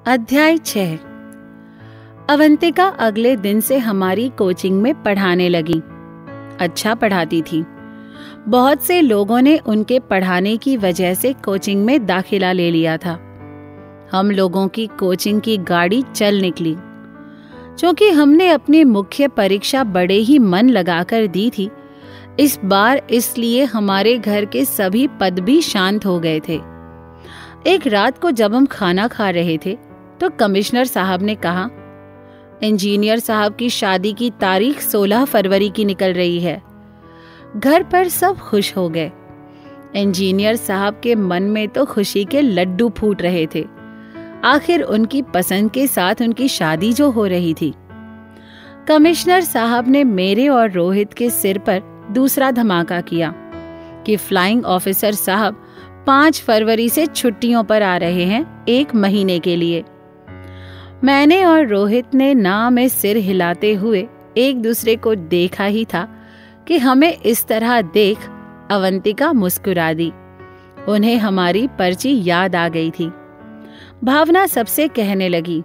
अध्याय 6। अवंतिका अगले दिन से हमारी कोचिंग में पढ़ाने लगी। अच्छा पढ़ाती थी। बहुत से लोगों ने उनके पढ़ाने की वजह से कोचिंग में दाखिला ले लिया था। हम लोगों की कोचिंग की गाड़ी चल निकली। क्योंकि हमने अपनी मुख्य परीक्षा बड़े ही मन लगाकर दी थी, इस बार इसलिए हमारे घर के सभी पद भी शांत हो गए थे। एक रात को जब हम खाना खा रहे थे तो कमिश्नर साहब ने कहा, इंजीनियर साहब की शादी की तारीख 16 फरवरी की निकल रही है। घर पर सब खुश हो गए। इंजीनियर साहब के मन में तो खुशी के लड्डू फूट रहे थे। आखिर उनकी पसंद के साथ उनकी शादी जो हो रही थी। कमिश्नर साहब ने मेरे और रोहित के सिर पर दूसरा धमाका किया कि फ्लाइंग ऑफिसर साहब 5 फरवरी से छुट्टियों पर आ रहे हैं 1 महीने के लिए। मैंने और रोहित ने ना में सिर हिलाते हुए एक दूसरे को देखा ही था कि हमें इस तरह देख अवंतिका मुस्कुरा दी। उन्हें हमारी पर्ची याद आ गई थी। भावना सबसे कहने लगी,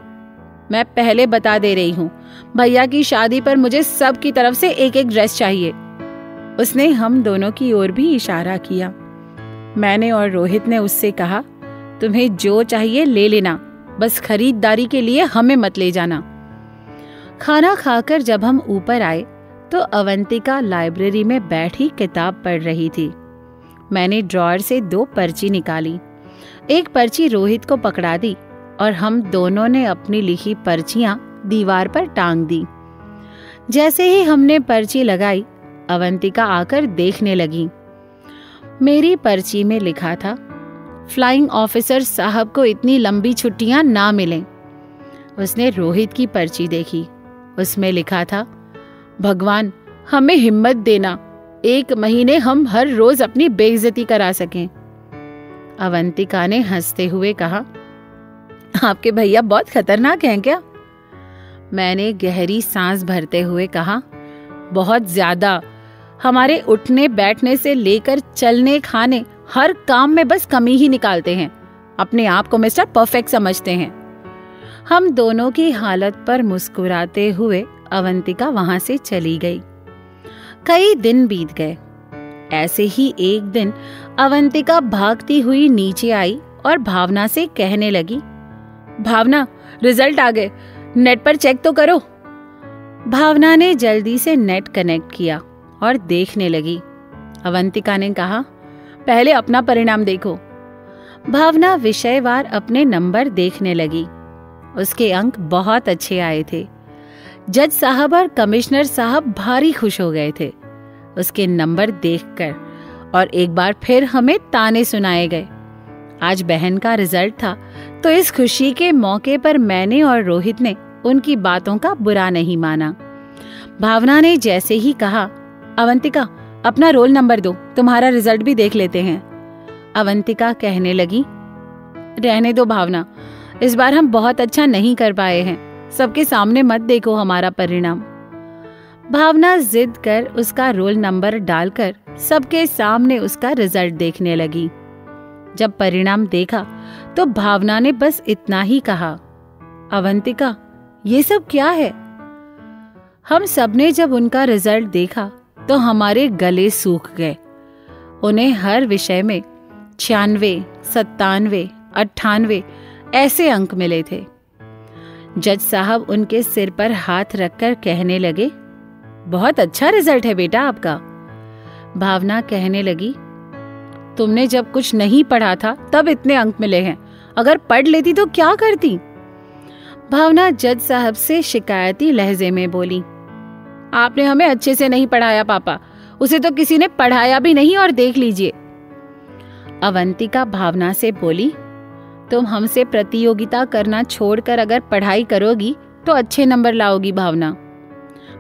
मैं पहले बता दे रही हूँ, भैया की शादी पर मुझे सब की तरफ से एक एक ड्रेस चाहिए। उसने हम दोनों की ओर भी इशारा किया। मैंने और रोहित ने उससे कहा, तुम्हें जो चाहिए ले लेना, बस खरीदारी के लिए हमें मत ले जाना। खाना खाकर जब हम ऊपर आए तो अवंतिका लाइब्रेरी में बैठी किताब पढ़ रही थी। मैंने ड्रॉअर से 2 पर्ची निकाली। एक पर्ची रोहित को पकड़ा दी और हम दोनों ने अपनी लिखी पर्चियां दीवार पर टांग दी। जैसे ही हमने पर्ची लगाई, अवंतिका आकर देखने लगी। मेरी पर्ची में लिखा था, फ्लाइंग ऑफिसर साहब को इतनी लंबी छुट्टियां ना मिलें। उसने रोहित की पर्ची देखी। उसमें लिखा था, भगवान हमें हिम्मत देना, 1 महीने हम हर रोज अपनी बेइज्जती करा सकें। अवंतिका ने हंसते हुए कहा, आपके भैया बहुत खतरनाक हैं क्या? मैंने गहरी सांस भरते हुए कहा, बहुत ज्यादा। हमारे उठने बैठने से लेकर चलने खाने हर काम में बस कमी ही निकालते हैं। अपने आप को मिस्टर परफेक्ट समझते हैं। हम दोनों की हालत पर मुस्कुराते हुए अवंतिका वहां से चली गई। कई दिन बीत गए। ऐसे ही एक दिन अवंतिका भागती हुई नीचे आई और भावना से कहने लगी, भावना रिजल्ट आ गए, नेट पर चेक तो करो। भावना ने जल्दी से नेट कनेक्ट किया और देखने लगी। अवंतिका ने कहा, पहले अपना परिणाम देखो। भावना विषयवार अपने नंबर देखने लगी। उसके अंक बहुत अच्छे आए थे। जज साहब और कमिश्नर साहब भारी खुश हो गए थे उसके नंबर देखकर, और एक बार फिर हमें ताने सुनाए गए। आज बहन का रिजल्ट था, तो इस खुशी के मौके पर मैंने और रोहित ने उनकी बातों का बुरा नहीं माना। भावना ने जैसे ही कहा, अवंतिका अपना रोल नंबर दो, तुम्हारा रिजल्ट भी देख लेते हैं। अवंतिका कहने लगी, रहने दो भावना, इस बार हम बहुत अच्छा नहीं कर पाए हैं, सबके सामने मत देखो हमारा परिणाम। भावना जिद कर उसका रोल नंबर डालकर सबके सामने उसका रिजल्ट देखने लगी। जब परिणाम देखा तो भावना ने बस इतना ही कहा, अवंतिका ये सब क्या है? हम सबने जब उनका रिजल्ट देखा तो हमारे गले सूख गए। उन्हें हर विषय में 96, 97, 98 ऐसे अंक मिले थे। जज साहब उनके सिर पर हाथ रखकर कहने लगे, बहुत अच्छा रिजल्ट है बेटा आपका। भावना कहने लगी, तुमने जब कुछ नहीं पढ़ा था तब इतने अंक मिले हैं, अगर पढ़ लेती तो क्या करती? भावना जज साहब से शिकायती लहजे में बोली, आपने हमें अच्छे से नहीं पढ़ाया पापा, उसे तो किसी ने पढ़ाया भी नहीं, और देख लीजिए। अवंतिका भावना से बोली, तुम हमसे प्रतियोगिता करना छोड़कर अगर पढ़ाई करोगी तो अच्छे नंबर लाओगी भावना।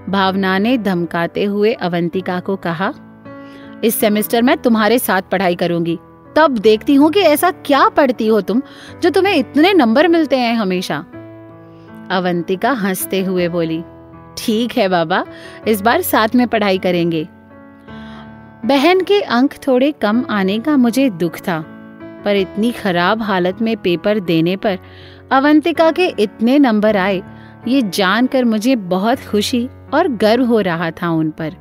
भावना ने धमकाते हुए अवंतिका को कहा, इस सेमेस्टर में तुम्हारे साथ पढ़ाई करूंगी, तब देखती हूँ कि ऐसा क्या पढ़ती हो तुम जो तुम्हें इतने नंबर मिलते हैं हमेशा। अवंतिका हंसते हुए बोली, ठीक है बाबा, इस बार साथ में पढ़ाई करेंगे। बहन के अंक थोड़े कम आने का मुझे दुख था, पर इतनी खराब हालत में पेपर देने पर अवंतिका के इतने नंबर आए ये जानकर मुझे बहुत खुशी और गर्व हो रहा था उन पर।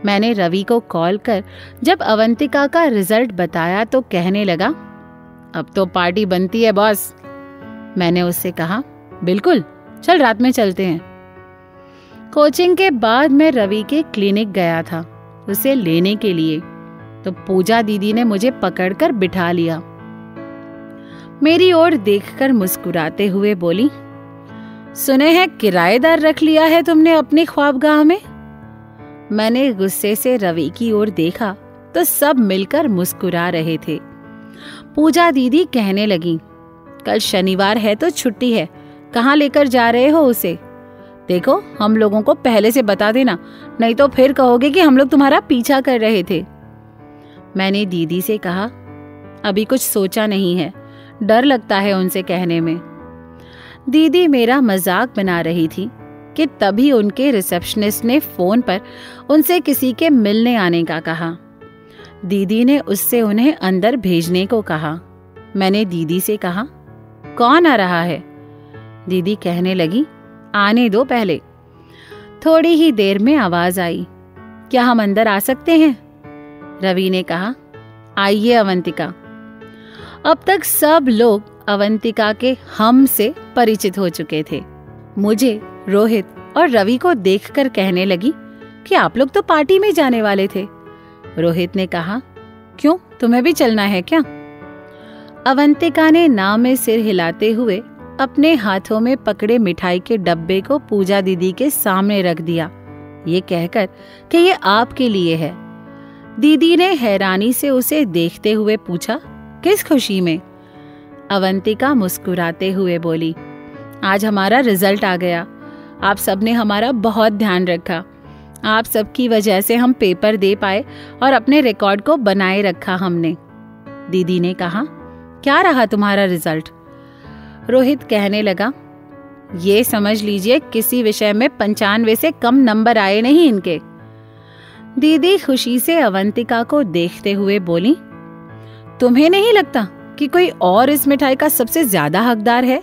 मैंने रवि को कॉल कर जब अवंतिका का रिजल्ट बताया तो कहने लगा, अब तो पार्टी बनती है बॉस। मैंने उससे कहा, बिल्कुल, चल रात में चलते हैं। कोचिंग के बाद मैं रवि के क्लिनिक गया था उसे लेने के लिए, तो पूजा दीदी ने मुझे पकड़कर बिठा लिया। मेरी ओर देखकर मुस्कुराते हुए बोली, सुने हैं किराएदार रख लिया है तुमने अपनी ख्वाबगाह में। मैंने गुस्से से रवि की ओर देखा तो सब मिलकर मुस्कुरा रहे थे। पूजा दीदी कहने लगी, कल शनिवार है तो छुट्टी है, कहाँ लेकर जा रहे हो उसे? देखो, हम लोगों को पहले से बता देना, नहीं तो फिर कहोगे कि हम लोग तुम्हारा पीछा कर रहे थे। मैंने दीदी से कहा, अभी कुछ सोचा नहीं है, डर लगता है उनसे कहने में। दीदी मेरा मजाक बना रही थी कि तभी उनके रिसेप्शनिस्ट ने फोन पर उनसे किसी के मिलने आने का कहा। दीदी ने उससे उन्हें अंदर भेजने को कहा। मैंने दीदी से कहा, कौन आ रहा है? दीदी कहने लगी, आने दो पहले। थोड़ी ही देर में आवाज आई, क्या हम अंदर आ सकते हैं? रवि ने कहा, आइए अवंतिका। अब तक सब लोग अवंतिका के हम से परिचित हो चुके थे। मुझे, रोहित और रवि को देखकर कहने लगी कि आप लोग तो पार्टी में जाने वाले थे। रोहित ने कहा, क्यों, तुम्हें भी चलना है क्या? अवंतिका ने ना में सिर हिलाते हुए अपने हाथों में पकड़े मिठाई के डब्बे को पूजा दीदी के सामने रख दिया, ये कहकर कि ये आपके लिए है। दीदी ने हैरानी से उसे देखते हुए पूछा, किस खुशी में? अवंतिका मुस्कुराते हुए बोली, आज हमारा रिजल्ट आ गया। आप सबने हमारा बहुत ध्यान रखा। आप सबकी वजह से हम पेपर दे पाए और अपने रिकॉर्ड को बनाए रखा हमने। दीदी ने कहा, क्या रहा तुम्हारा रिजल्ट? रोहित कहने लगा, ये समझ लीजिए किसी विषय में 95 से कम नंबर आए नहीं इनके। दीदी खुशी से अवंतिका को देखते हुए बोली, तुम्हें नहीं लगता कि कोई और इस मिठाई का सबसे ज्यादा हकदार है?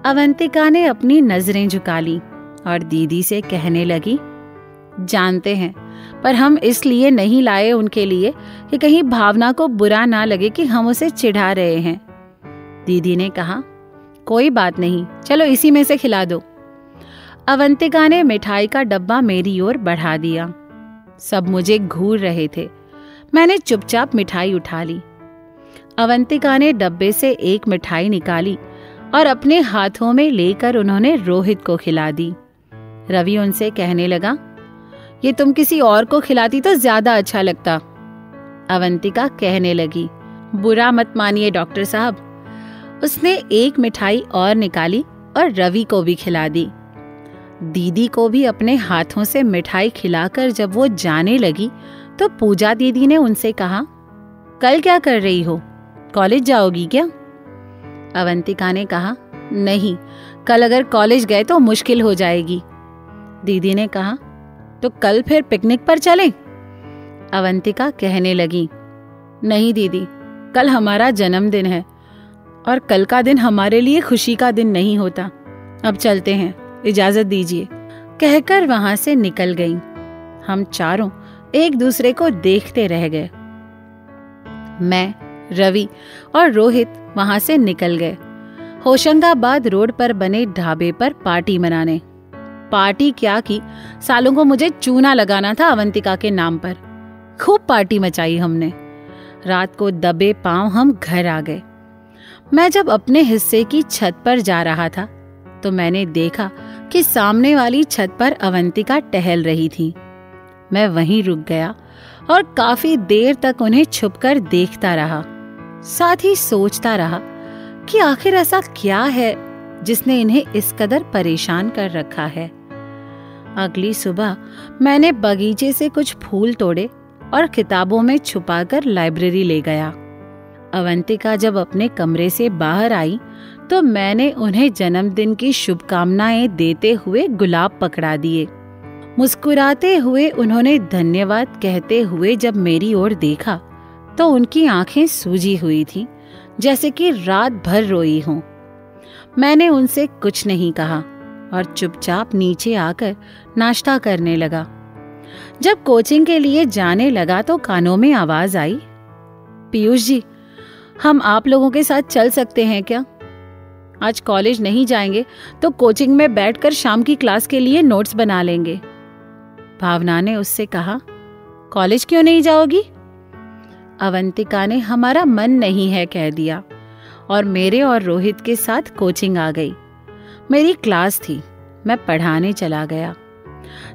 अवंतिका ने अपनी नजरें झुका ली और दीदी से कहने लगी, जानते हैं, पर हम इसलिए नहीं लाए उनके लिए कि कहीं भावना को बुरा ना लगे कि हम उसे चिढ़ा रहे हैं। दीदी ने कहा, कोई बात नहीं, चलो इसी में से खिला दो। अवंतिका ने मिठाई का डब्बा मेरी ओर बढ़ा दिया। सब मुझे घूर रहे थे। मैंने चुपचाप मिठाई उठा ली। अवंतिका ने डब्बे से एक मिठाई निकाली और अपने हाथों में लेकर उन्होंने रोहित को खिला दी। रवि उनसे कहने लगा, ये तुम किसी और को खिलाती तो ज्यादा अच्छा लगता। अवंतिका कहने लगी, बुरा मत मानिए डॉक्टर साहब। उसने एक मिठाई और निकाली और रवि को भी खिला दी। दीदी को भी अपने हाथों से मिठाई खिलाकर जब वो जाने लगी तो पूजा दीदी ने उनसे कहा, कल क्या कर रही हो, कॉलेज जाओगी क्या? अवंतिका ने कहा, नहीं, कल अगर कॉलेज गए तो मुश्किल हो जाएगी। दीदी ने कहा, तो कल फिर पिकनिक पर चलें? अवंतिका कहने लगी, नहीं दीदी, कल हमारा जन्मदिन है और कल का दिन हमारे लिए खुशी का दिन नहीं होता। अब चलते हैं, इजाजत दीजिए, कहकर वहां से निकल गई। हम चारों एक दूसरे को देखते रह गए। मैं, रवि और रोहित वहां से निकल गए होशंगाबाद रोड पर बने ढाबे पर पार्टी मनाने। पार्टी क्या की, सालों को मुझे चूना लगाना था अवंतिका के नाम पर। खूब पार्टी मचाई हमने। रात को दबे पांव हम घर आ गए। मैं जब अपने हिस्से की छत पर जा रहा था तो मैंने देखा कि सामने वाली छत पर अवंतिका टहल रही थी। मैं वहीं रुक गया और काफी देर तक उन्हें छुपकर देखता रहा। साथ ही सोचता रहा कि आखिर ऐसा क्या है जिसने इन्हें इस कदर परेशान कर रखा है। अगली सुबह मैंने बगीचे से कुछ फूल तोड़े और किताबों में छुपाकर लाइब्रेरी ले गया। अवंतिका जब अपने कमरे से बाहर आई तो मैंने उन्हें जन्मदिन की शुभकामनाएं देते हुए गुलाब पकड़ा दिए। मुस्कुराते हुए उन्होंने धन्यवाद कहते हुए जब मेरी ओर देखा तो उनकी आंखें सूजी हुई थी, जैसे कि रात भर रोई हों। मैंने उनसे कुछ नहीं कहा और चुपचाप नीचे आकर नाश्ता करने लगा। जब कोचिंग के लिए जाने लगा तो कानों में आवाज आई, पीयूष जी, हम आप लोगों के साथ चल सकते हैं क्या? आज कॉलेज नहीं जाएंगे तो कोचिंग में बैठकर शाम की क्लास के लिए नोट्स बना लेंगे। भावना ने उससे कहा, कॉलेज क्यों नहीं जाओगी? अवंतिका ने हमारा मन नहीं है कह दिया और मेरे और रोहित के साथ कोचिंग आ गई। मेरी क्लास थी, मैं पढ़ाने चला गया।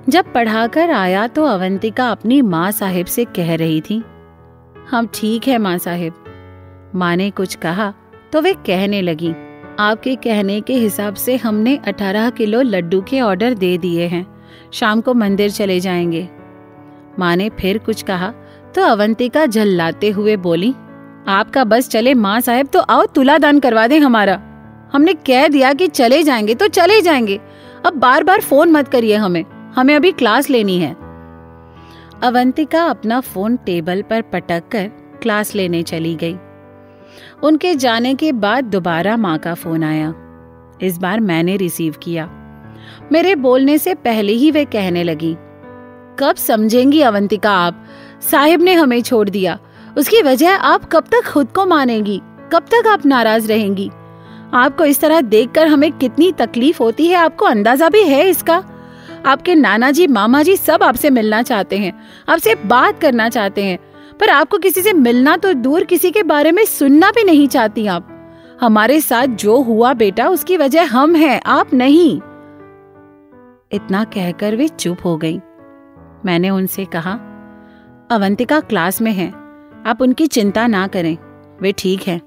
जब पढ़ाकर आया तो अवंतिका अपनी माँ साहिब से कह रही थी, हम ठीक है माँ साहिब। माँ ने कुछ कहा तो वे कहने लगी, आपके कहने के हिसाब से हमने 18 किलो लड्डू के ऑर्डर दे दिए हैं, शाम को मंदिर चले जाएंगे। माँ ने फिर कुछ कहा तो अवंतिका झल्लाते हुए बोली, आपका बस चले माँ साहब तो आओ तुला दान करवा दें हमारा। हमने कह दिया कि चले जाएंगे तो चले जाएंगे, अब बार बार फोन मत करिए हमें अभी क्लास लेनी है। अवंतिका अपना फोन टेबल पर पटक कर क्लास लेने चली गई। उनके जाने के बाद दोबारा माँ का फोन आया। इस बार मैंने रिसीव किया। मेरे बोलने से पहले ही वे कहने लगी, कब समझेंगी अवंतिका आप? साहिब ने हमें छोड़ दिया, उसकी वजह आप कब तक खुद को मानेंगी? कब तक आप नाराज रहेंगी? आपको इस तरह देखकर हमें कितनी तकलीफ होती है, आपको अंदाजा भी है इसका? आपके नाना जी, मामा जी सब आपसे मिलना चाहते हैं, आपसे बात करना चाहते हैं, पर आपको किसी से मिलना तो दूर, किसी के बारे में सुनना भी नहीं चाहती आप। हमारे साथ जो हुआ बेटा, उसकी वजह हम हैं, आप नहीं। इतना कहकर वे चुप हो गई। मैंने उनसे कहा, अवंतिका क्लास में है, आप उनकी चिंता ना करें, वे ठीक हैं,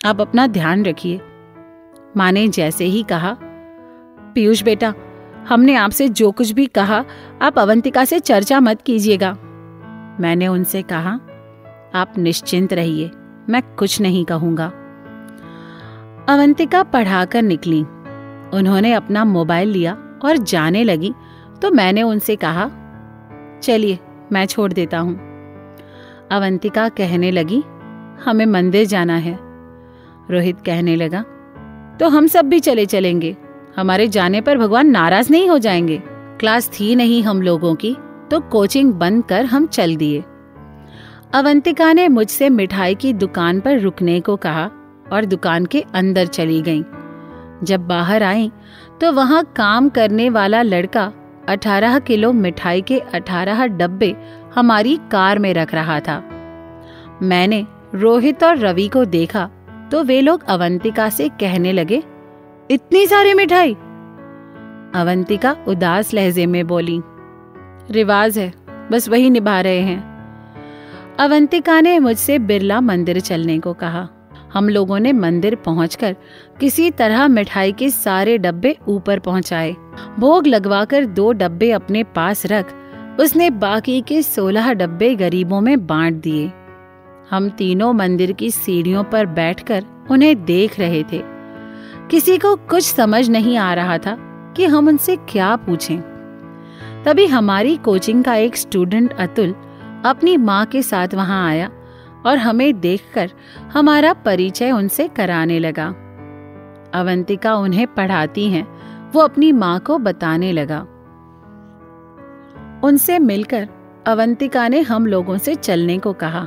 आप अपना ध्यान रखिए। माँ ने जैसे ही कहा, पीयूष बेटा, हमने आपसे जो कुछ भी कहा आप अवंतिका से चर्चा मत कीजिएगा। मैंने उनसे कहा, आप निश्चिंत रहिए, मैं कुछ नहीं कहूंगा। अवंतिका पढ़ाकर निकली। उन्होंने अपना मोबाइल लिया और जाने लगी तो मैंने उनसे कहा, चलिए मैं छोड़ देता हूं। अवंतिका कहने लगी, हमें मंदिर जाना है। रोहित कहने लगा, तो हम सब भी चले चलेंगे, हमारे जाने पर भगवान नाराज नहीं हो जाएंगे। क्लास थी नहीं हम लोगों की तो कोचिंग बंद कर हम चल दिए। अवंतिका ने मुझसे मिठाई की दुकान पर रुकने को कहा और दुकान के अंदर चली गई। जब बाहर आई तो वहां काम करने वाला लड़का 18 किलो मिठाई के 18 डब्बे हमारी कार में रख रहा था। मैंने रोहित और रवि को देखा तो वे लोग अवंतिका से कहने लगे, इतनी सारी मिठाई? अवंतिका उदास लहजे में बोली, रिवाज है, बस वही निभा रहे हैं। अवंतिका ने मुझसे बिरला मंदिर चलने को कहा। हम लोगों ने मंदिर पहुंचकर किसी तरह मिठाई के सारे डब्बे ऊपर पहुंचाए। भोग लगवाकर 2 डब्बे अपने पास रख उसने बाकी के 16 डब्बे गरीबों में बांट दिए। हम तीनों मंदिर की सीढ़ियों पर बैठकर उन्हें देख रहे थे। किसी को कुछ समझ नहीं आ रहा था कि हम उनसे क्या पूछें। तभी हमारी कोचिंग का एक स्टूडेंट अतुल अपनी माँ के साथ वहां आया और हमें देखकर हमारा परिचय उनसे कराने लगा। अवंतिका उन्हें पढ़ाती हैं, वो अपनी माँ को बताने लगा। उनसे मिलकर अवंतिका ने हम लोगों से चलने को कहा।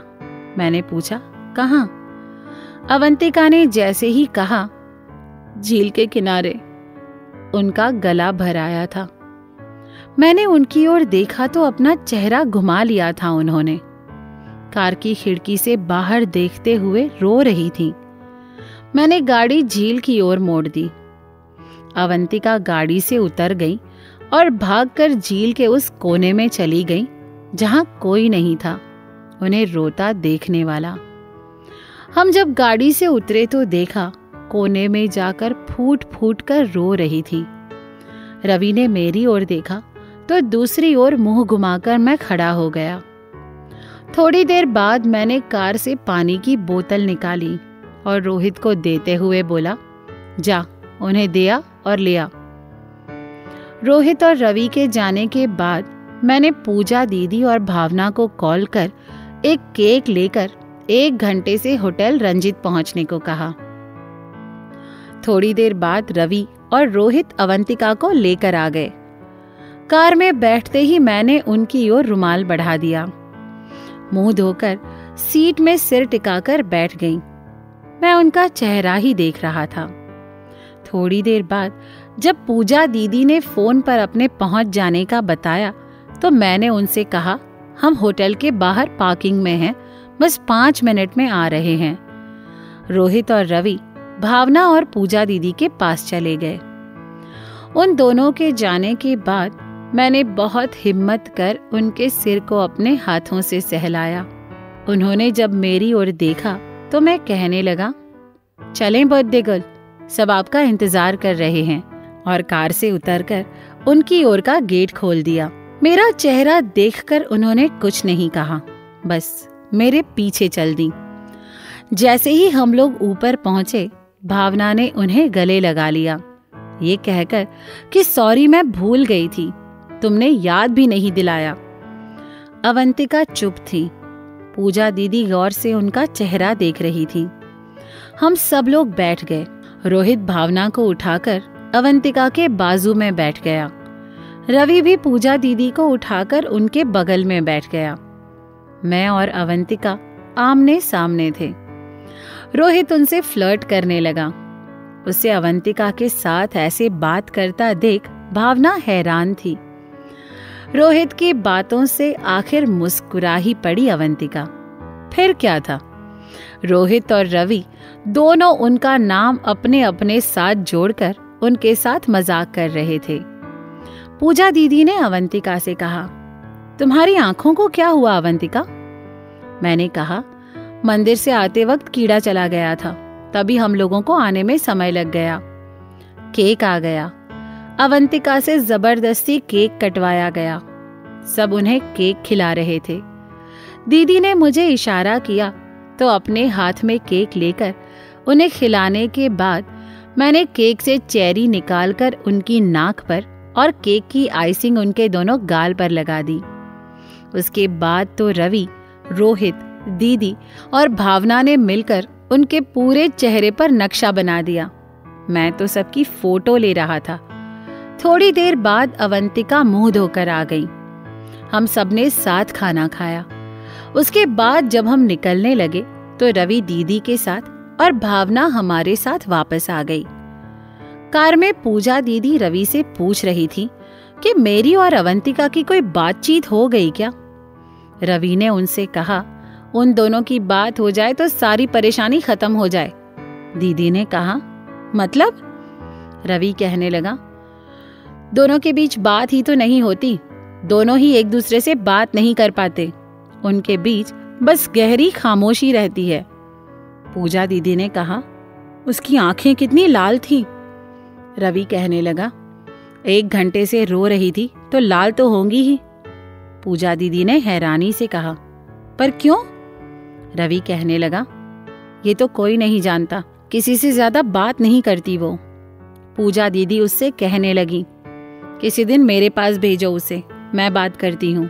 मैंने पूछा, कहाँ? अवंतिका ने जैसे ही कहा, झील के किनारे। उनका गला भर आया था। मैंने उनकी ओर देखा तो अपना चेहरा घुमा लिया था उन्होंने। कार की खिड़की से बाहर देखते हुए रो रही थी। मैंने गाड़ी झील की ओर मोड़ दी। अवंतिका गाड़ी से उतर गई और भागकर झील के उस कोने में चली गई जहां कोई नहीं था उन्हें रोता देखने वाला। हम जब गाड़ी से उतरे तो देखा कोने में जाकर फूट फूट कर रो रही थी। रवि ने मेरी ओर देखा तो दूसरी ओर मुंह घुमाकर मैं खड़ा हो गया। थोड़ी देर बाद मैंने कार से पानी की बोतल निकाली और रोहित को देते हुए बोला, जा उन्हें दिया और लिया। रोहित और रवि के जाने के बाद मैंने पूजा दीदी और भावना को कॉल कर एक केक लेकर 1 घंटे से होटल रंजित पहुंचने को कहा। थोड़ी देर बाद रवि और रोहित अवंतिका को लेकर आ गए। कार में बैठते ही मैंने उनकी ओर रुमाल बढ़ा दिया। मुंह धोकर सीट में सिर टिकाकर बैठ गई। मैं उनका चेहरा ही देख रहा था। थोड़ी देर बाद जब पूजा दीदी ने फोन पर अपने पहुंच जाने का बताया तो मैंने उनसे कहा, हम होटल के बाहर पार्किंग में हैं, बस 5 मिनट में आ रहे हैं। रोहित और रवि भावना और पूजा दीदी के पास चले गए। उन दोनों के जाने के बाद मैंने बहुत हिम्मत कर उनके सिर को अपने हाथों से सहलाया। उन्होंने जब मेरी ओर देखा तो मैं कहने लगा, चलें बर्थडे गर्ल, सब आपका इंतजार कर रहे हैं, और कार से उतरकर उनकी ओर का गेट खोल दिया। मेरा चेहरा देखकर उन्होंने कुछ नहीं कहा, बस मेरे पीछे चल दी। जैसे ही हम लोग ऊपर पहुंचे, भावना ने उन्हें गले लगा लिया, ये कहकर कि सॉरी मैं भूल गई थी, तुमने याद भी नहीं दिलाया। अवंतिका चुप थी। पूजा दीदी गौर से उनका चेहरा देख रही थी। हम सब लोग बैठ गए। रोहित भावना को उठाकर अवंतिका के बाजू में बैठ गया। रवि भी पूजा दीदी को उठाकर उनके बगल में बैठ गया। मैं और अवंतिका आमने सामने थे। रोहित उनसे फ्लर्ट करने लगा। उसे अवंतिका के साथ ऐसे बात करता देख भावना हैरान थी। रोहित की बातों से आखिर मुस्कुरा ही पड़ी अवंतिका। फिर क्या था, रोहित और रवि दोनों उनका नाम अपने अपने साथ जोड़कर उनके साथ मजाक कर रहे थे। पूजा दीदी ने अवंतिका से कहा, तुम्हारी आंखों को क्या हुआ अवंतिका? मैंने कहा, मंदिर से आते वक्त कीड़ा चला गया था, तभी हम लोगों को आने में समय लग गया। केक आ गया। अवंतिका से जबरदस्ती केक कटवाया गया। सब उन्हें केक खिला रहे थे। दीदी ने मुझे इशारा किया तो अपने हाथ में केक लेकर उन्हें खिलाने के बाद मैंने केक से चेरी निकालकर उनकी नाक पर और केक की आइसिंग उनके दोनों गाल पर लगा दी। उसके बाद तो रवि, रोहित, दीदी और भावना ने मिलकर उनके पूरे चेहरे पर नक्शा बना दिया। मैं तो सबकी फोटो ले रहा था। थोड़ी देर बाद अवंतिका मुंह धोकर आ गई। हम सबने साथ खाना खाया। उसके बाद जब हम निकलने लगे तो रवि दीदी के साथ और भावना हमारे साथ वापस आ गई। कार में पूजा दीदी रवि से पूछ रही थी कि मेरी और अवंतिका की कोई बातचीत हो गई क्या। रवि ने उनसे कहा, उन दोनों की बात हो जाए तो सारी परेशानी खत्म हो जाए। दीदी ने कहा, मतलब? रवि कहने लगा, दोनों के बीच बात ही तो नहीं होती, दोनों ही एक दूसरे से बात नहीं कर पाते, उनके बीच बस गहरी खामोशी रहती है। पूजा दीदी ने कहा, उसकी आंखें कितनी लाल थीं। रवि कहने लगा, 1 घंटे से रो रही थी तो लाल तो होंगी ही। पूजा दीदी ने हैरानी से कहा, पर क्यों? रवि कहने लगा, ये तो कोई नहीं जानता, किसी से ज्यादा बात नहीं करती वो। पूजा दीदी उससे कहने लगी, किसी दिन मेरे पास भेजो उसे, मैं बात करती हूँ।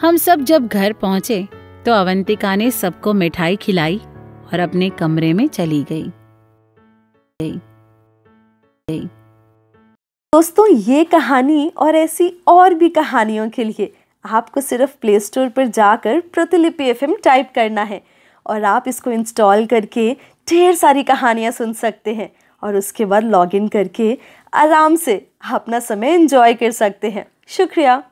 हम सब जब घर पहुंचे तो अवंतिका ने सबको मिठाई खिलाई और अपने कमरे में चली गई। दोस्तों, ये कहानी और ऐसी और भी कहानियों के लिए आपको सिर्फ प्ले स्टोर पर जाकर प्रतिलिपि FM टाइप करना है और आप इसको इंस्टॉल करके ढेर सारी कहानियाँ सुन सकते हैं और उसके बाद लॉगिन करके आराम से अपना समय एंजॉय कर सकते हैं। शुक्रिया।